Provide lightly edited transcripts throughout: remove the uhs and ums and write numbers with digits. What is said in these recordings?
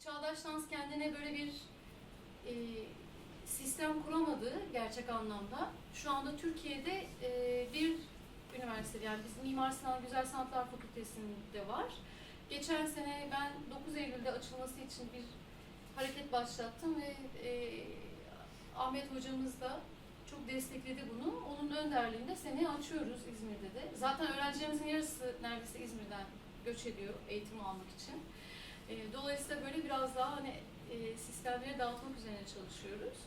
Çağdaş dans kendine böyle bir sistem kuramadı gerçek anlamda. Şu anda Türkiye'de bir üniversite, yani biz Mimar Sinan Güzel Sanatlar Fakültesi'nde var. Geçen sene ben 9 Eylül'de açılması için bir hareket başlattım ve Ahmet hocamız da çok destekledi bunu. Onun önderliğinde seneye açıyoruz İzmir'de de. Zaten öğrencilerimizin yarısı neredeyse İzmir'den göç ediyor eğitim almak için. Dolayısıyla böyle biraz daha hani sistemleri dağıtmak üzerine çalışıyoruz.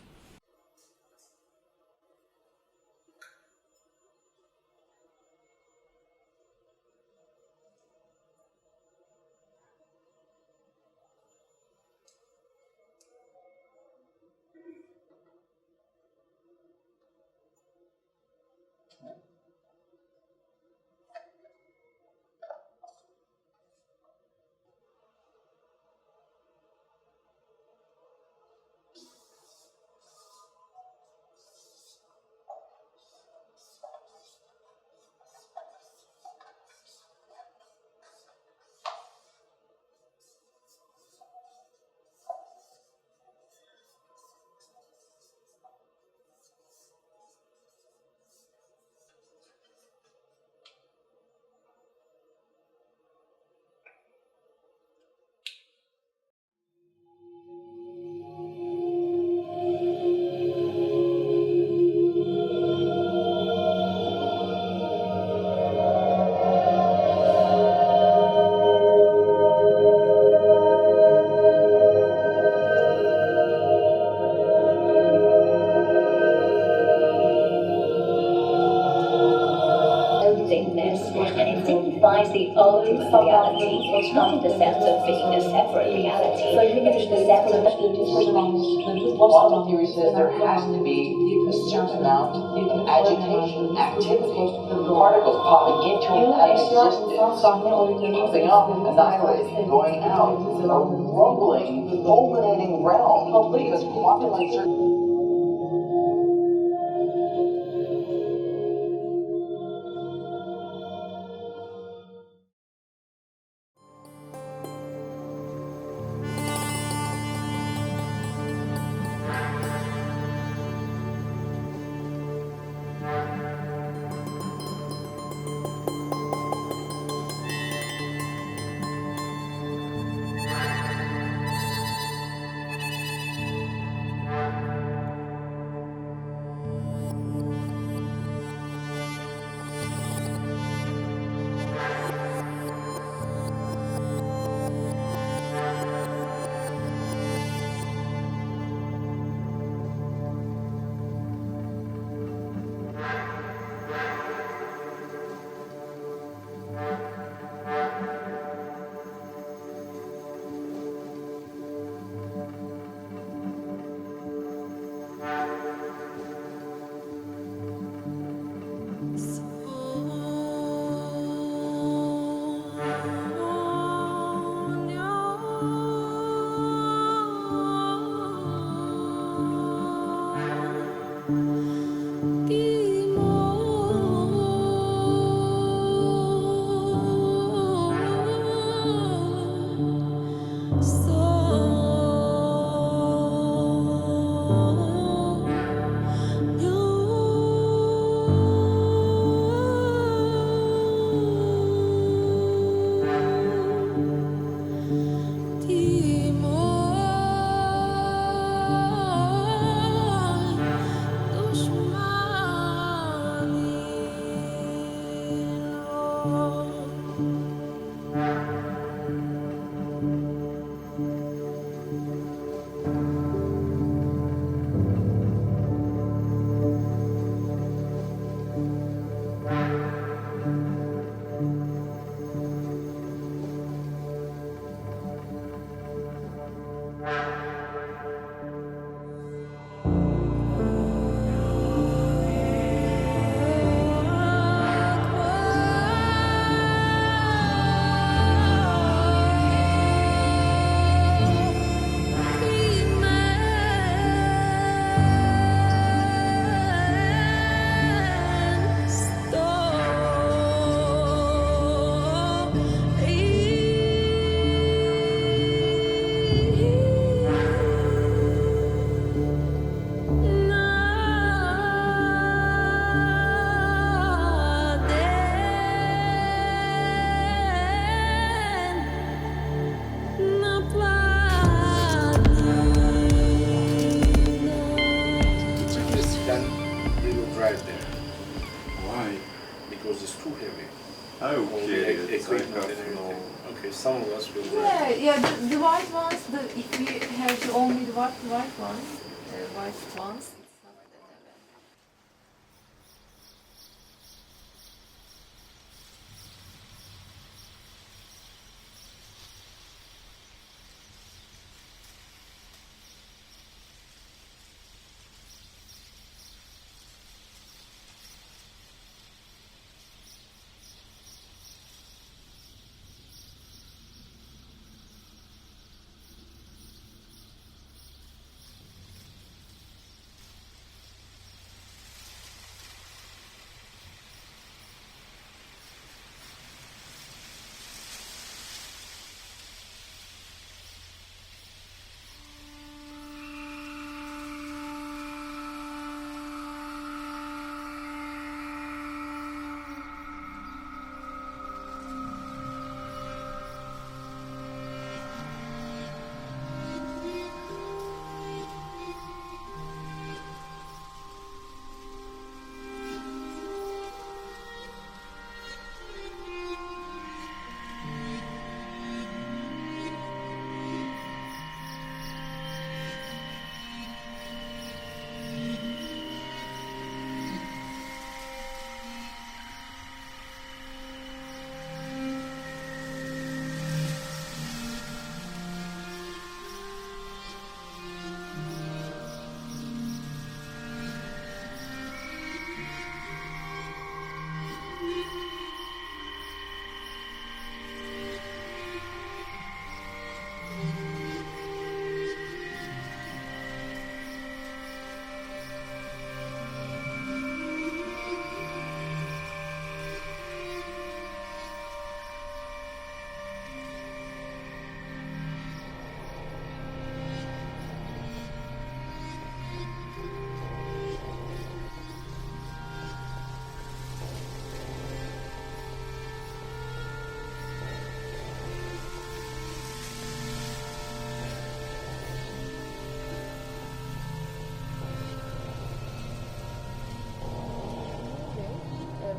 The old reality, not the sense of being a separate reality. The sense of quantum theory says there has to be a certain amount of agitation, activity, particles popping into and existence, popping up, annihilating, going out, a rumbling, fulminating realm, because quantum uncertainty. some of us will. Yeah. The white ones. If we have only the white ones, it's not that bad.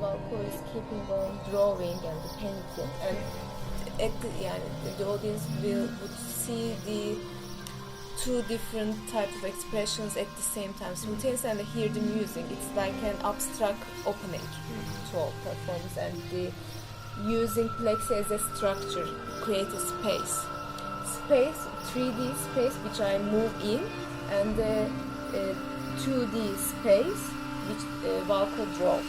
Valko is keeping on drawing and painting, and the audience would see the two different types of expressions at the same time simultaneously, and hear the music. It's like an abstract opening to all performance, and the using plexi as a structure create a space, 3D space which I move in, and the 2D space which Valko draw.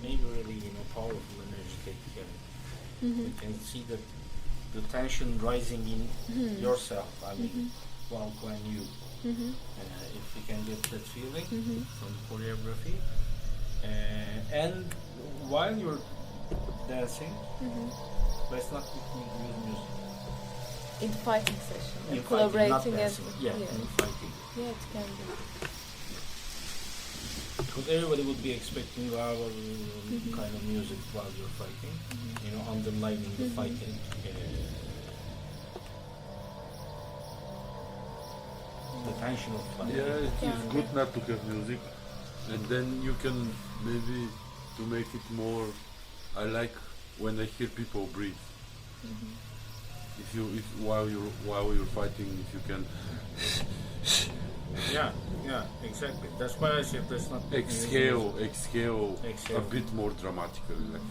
Maybe really, powerful, energetic. You can see the tension rising in yourself. I mean, Valko and you. If you can get that feeling from choreography, and while you're dancing, let's not use music. In fighting session, In collaborating fighting, not and dancing. In fighting. Yeah, it can be. Because everybody would be expecting kind of music while you're fighting, underlining the fighting. The tension of fighting. Yeah, it is good not to have music, and then you can maybe to make it more. I like when I hear people breathe. If while you're fighting, if you can Yeah, exactly. That's why I said that's not Exhale a Exhale. bit more dramatically. Like.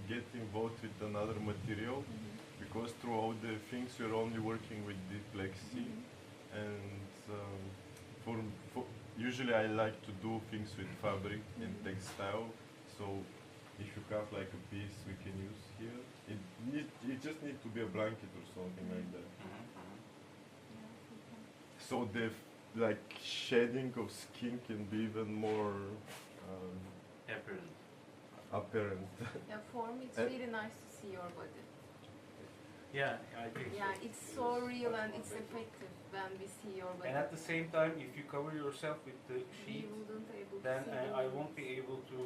Get involved with another material because throughout the things you're only working with the plexi and usually I like to do things with fabric and textile, so if you have like a piece we can use here, it just needs to be a blanket or something like that. So the like shading of skin can be even more apparent. Yeah, for me it's really nice to see your body. Yeah, I think so. Yeah, it's so real and it's effective when we see your body. And at the same time, if you cover yourself with the We sheet, wouldn't able then to see I the won't be able to,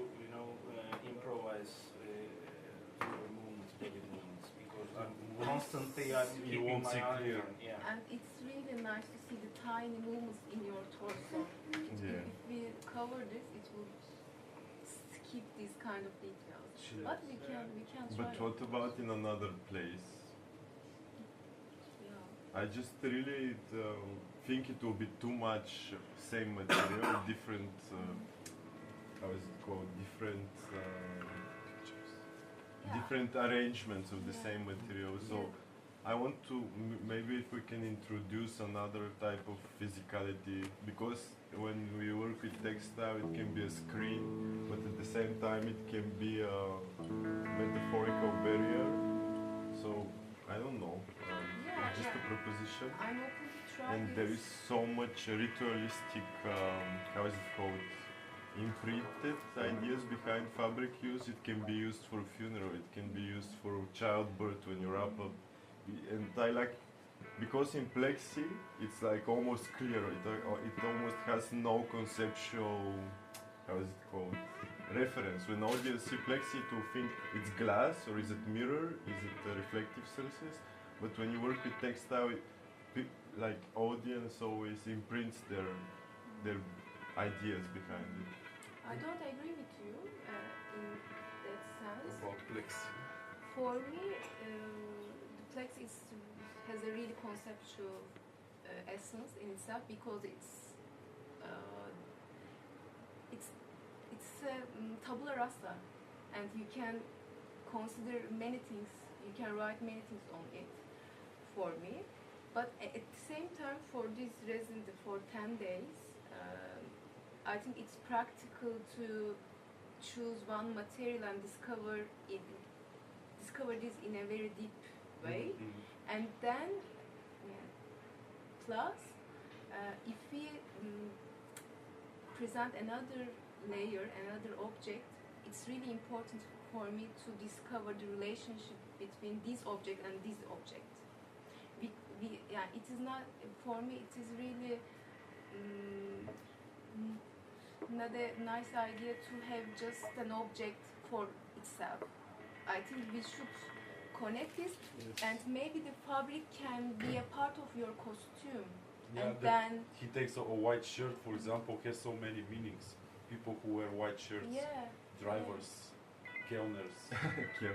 improvise movements, body movements, because I'm constantly You keeping won't my see eye clear. on. Yeah. And it's really nice to see the tiny movements in your torso. Yeah. If we cover this, it would skip these kind of details. But we can try. But what about in another place? Yeah. I just really think it will be too much same material, different, how is it called, different different arrangements of the same material. So I want to, maybe if we can introduce another type of physicality, because when we work with textile it can be a screen, but at the same time it can be a metaphorical barrier. So I don't know, just a proposition. I'm open to try And this. there is so much ritualistic, how is it called, imprinted ideas behind fabric use. It can be used for funeral, it can be used for childbirth when you wrap up. And I like because in plexi it's like almost clear. It almost has no conceptual, how is it called, reference. When audience see plexi to think it's glass or is it mirror, is it reflective surfaces. But when you work with textile, like audience always imprints their ideas behind it. I don't agree with you in that sense. About plexi. For me, the plex has a really conceptual essence in itself because it's tabula rasa, and you can consider many things. You can write many things on it. For me, but at the same time, for this resident for 10 days, I think it's practical to choose one material and discover this in a very deep way. And then, plus, if we present another layer, another object, it's really important for me to discover the relationship between this object and this object. It is not, for me, it is really not a nice idea to have just an object for itself. I think we should connect this, and maybe the fabric can be a part of your costume. Yeah, and then he takes a white shirt, for example, has so many meanings. People who wear white shirts, drivers, kellners. Yeah.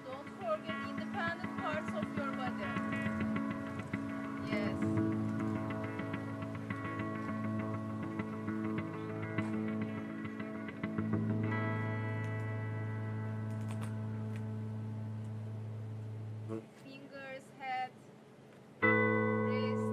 don't forget independent parts of your body. Yes. Fingers, head, wrist.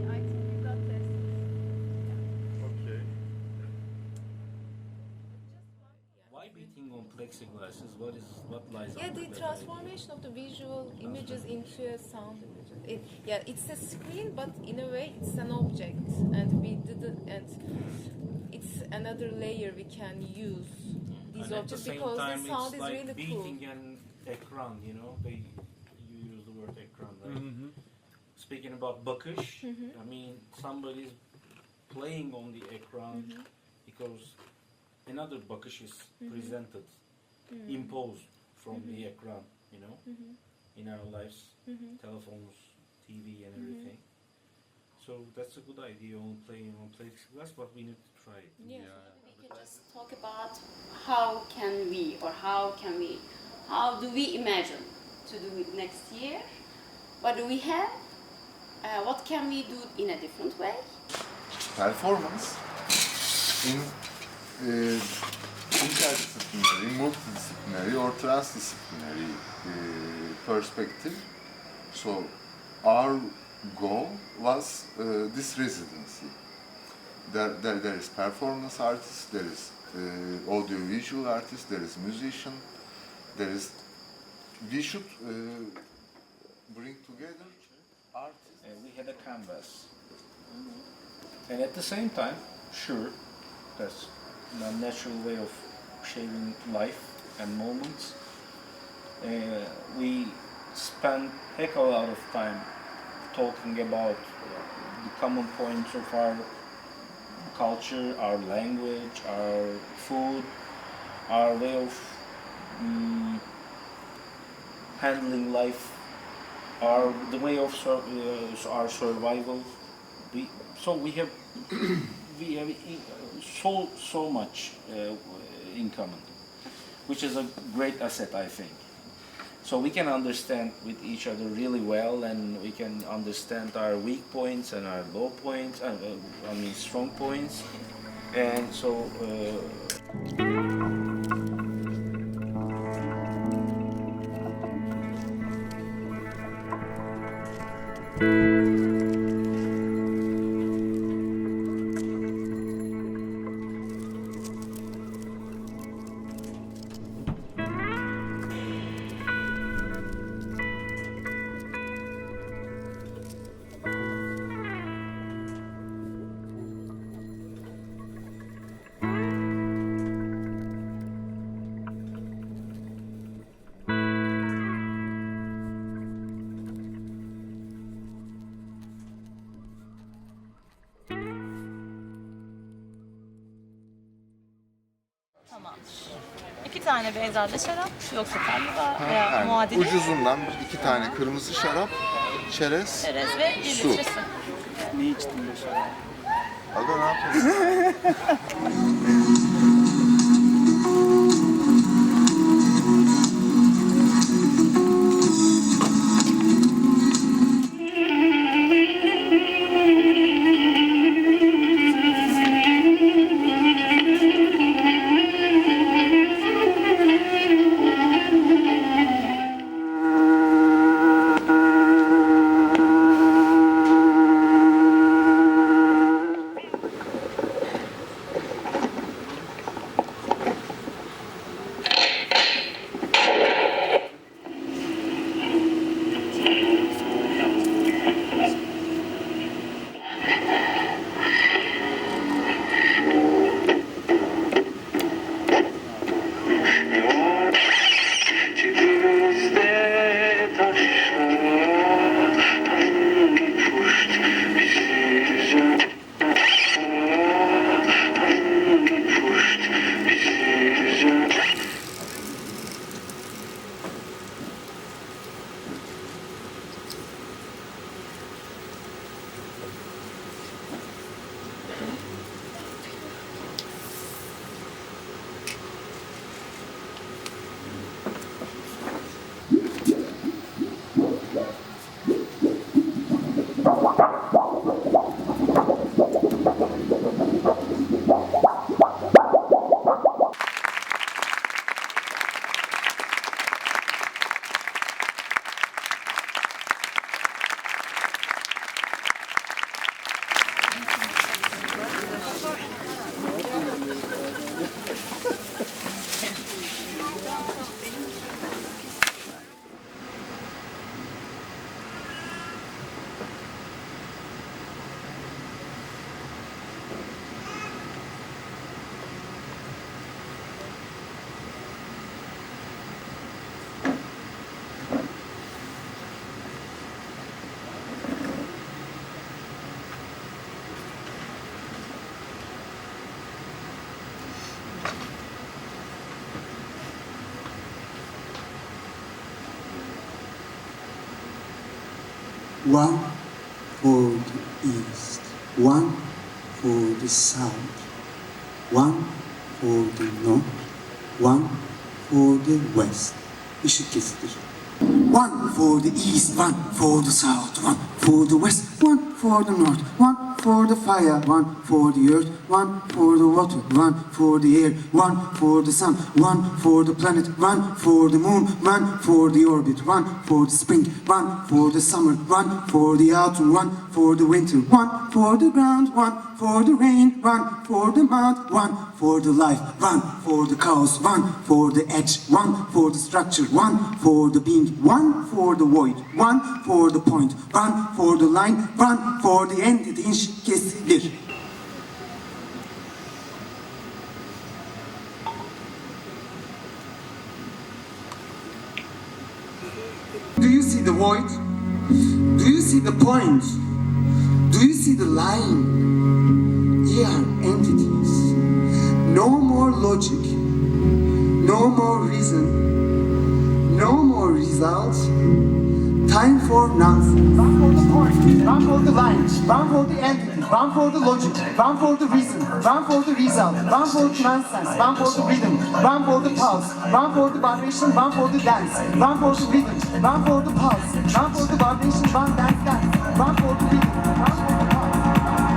I think we got this. Okay. Why beating on plexiglasses? What lies Yeah, under the that transformation of the visual images into a sound. It's a screen, but in a way, it's an object, and it's another layer we can use these And at the objects same because time, the sound it's is like really cool. beating an ekran, you know? You use the word ekran, right? Speaking about bak-ış, I mean, somebody's playing on the ekran because another bak-ış is presented, imposed from the ekran, you know, in our lives, telephones, TV and everything. So that's a good idea on playing on plexiglass, but we need to try it. Yeah. We can just talk about how do we imagine to do it next year? What do we have? What can we do in a different way? Performance in interdisciplinary, multidisciplinary or transdisciplinary perspective. So our goal was this residency. There is performance artist, there is audio-visual artist, there is musician, there is. We should bring together artists. We had a canvas, and at the same time, sure, that's a natural way of shaping life and moments. We spent heck of a lot of time talking about the common points of our culture, our language, our food, our way of handling life, the way of our survival. We have so much in common, which is a great asset, I think. So we can understand with each other really well, and we can understand our weak points and our low points, strong points, and so. Tamamdır. 2 tane beyzade şarap, yoksa kalma veya muadili. Ucuzundan 2 tane kırmızı şarap, çerez Ve 1 su. litre su. Ne içtin be şarap? Aga ne yapıyorsun? One for the east, one for the south, one for the north, one for the west. Işık kesilir. One for the east, one for the south, one for the west, one for the north, one for the fire, one for the earth, one for the water, one for the air, one for the sun, one for the planet, one for the moon, one for the orbit, one for the spring, one for the summer, one for the autumn, one for the winter, one for the ground, one for the rain, one for the mud, one for the life, one for the chaos, one for the edge, one for the structure, one for the being, one for the void, one for the point, one for the line, one for the end dediğin kesilir. Do you see the void? Do you see the point? Do you see the line? Ye are entities. No more logic, no more reason, no more results. Time for nonsense. One for the point, one for the line, one for the entity, one for the logic, one for the reason, one for the result, one for the nonsense, one for the rhythm, one for the pulse, one for the vibration, one for the dance, one for the rhythm, one for the pulse, one for the vibration, one dance, one for the rhythm, one for the pulse.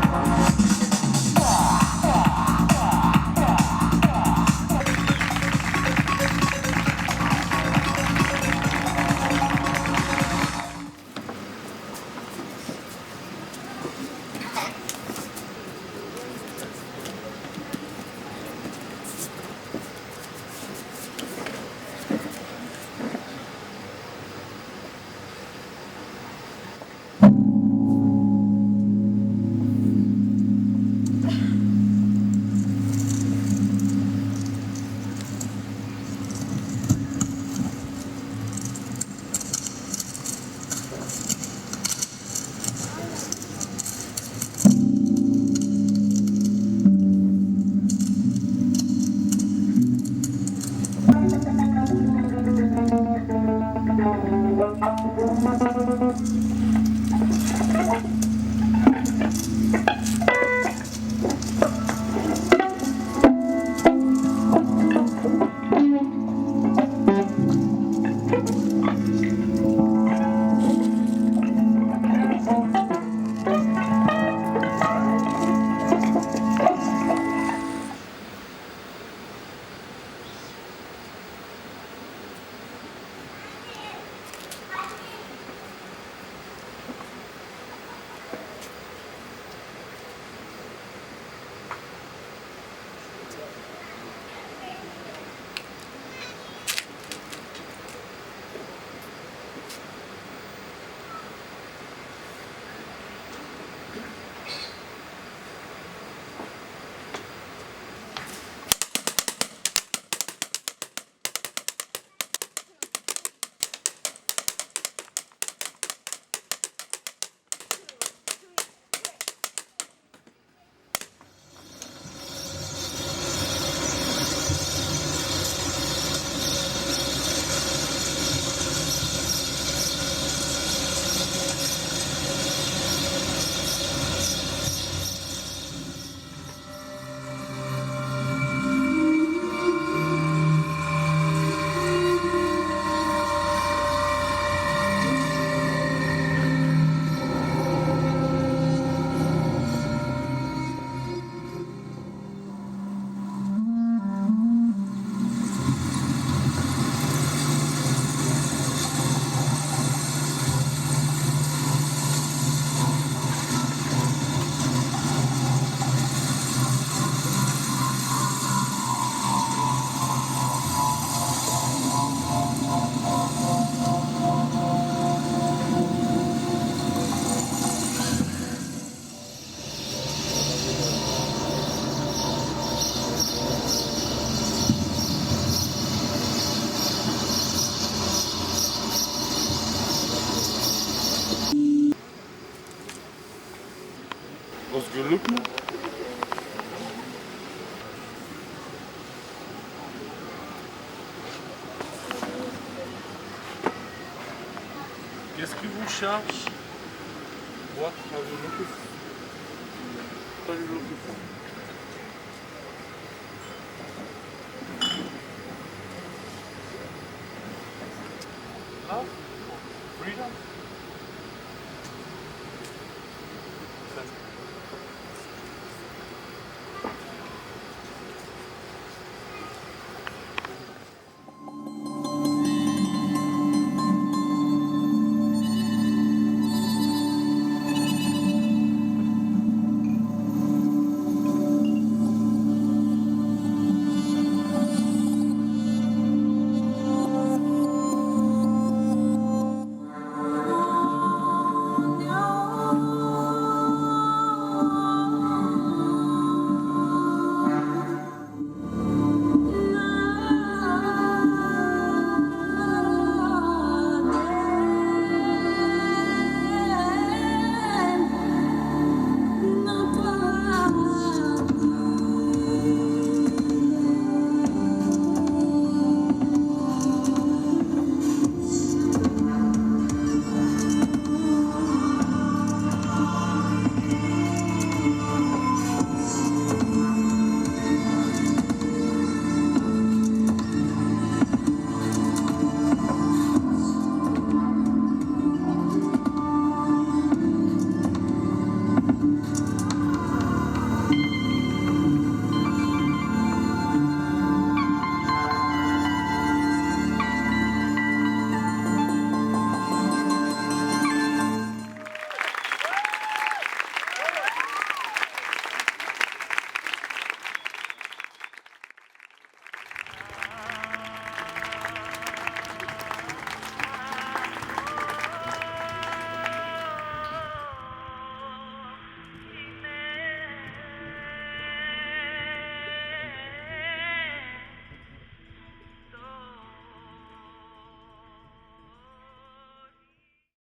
Özgürlük mü? Qu'est-ce que vous cherchez? What are you looking for? What are you looking for?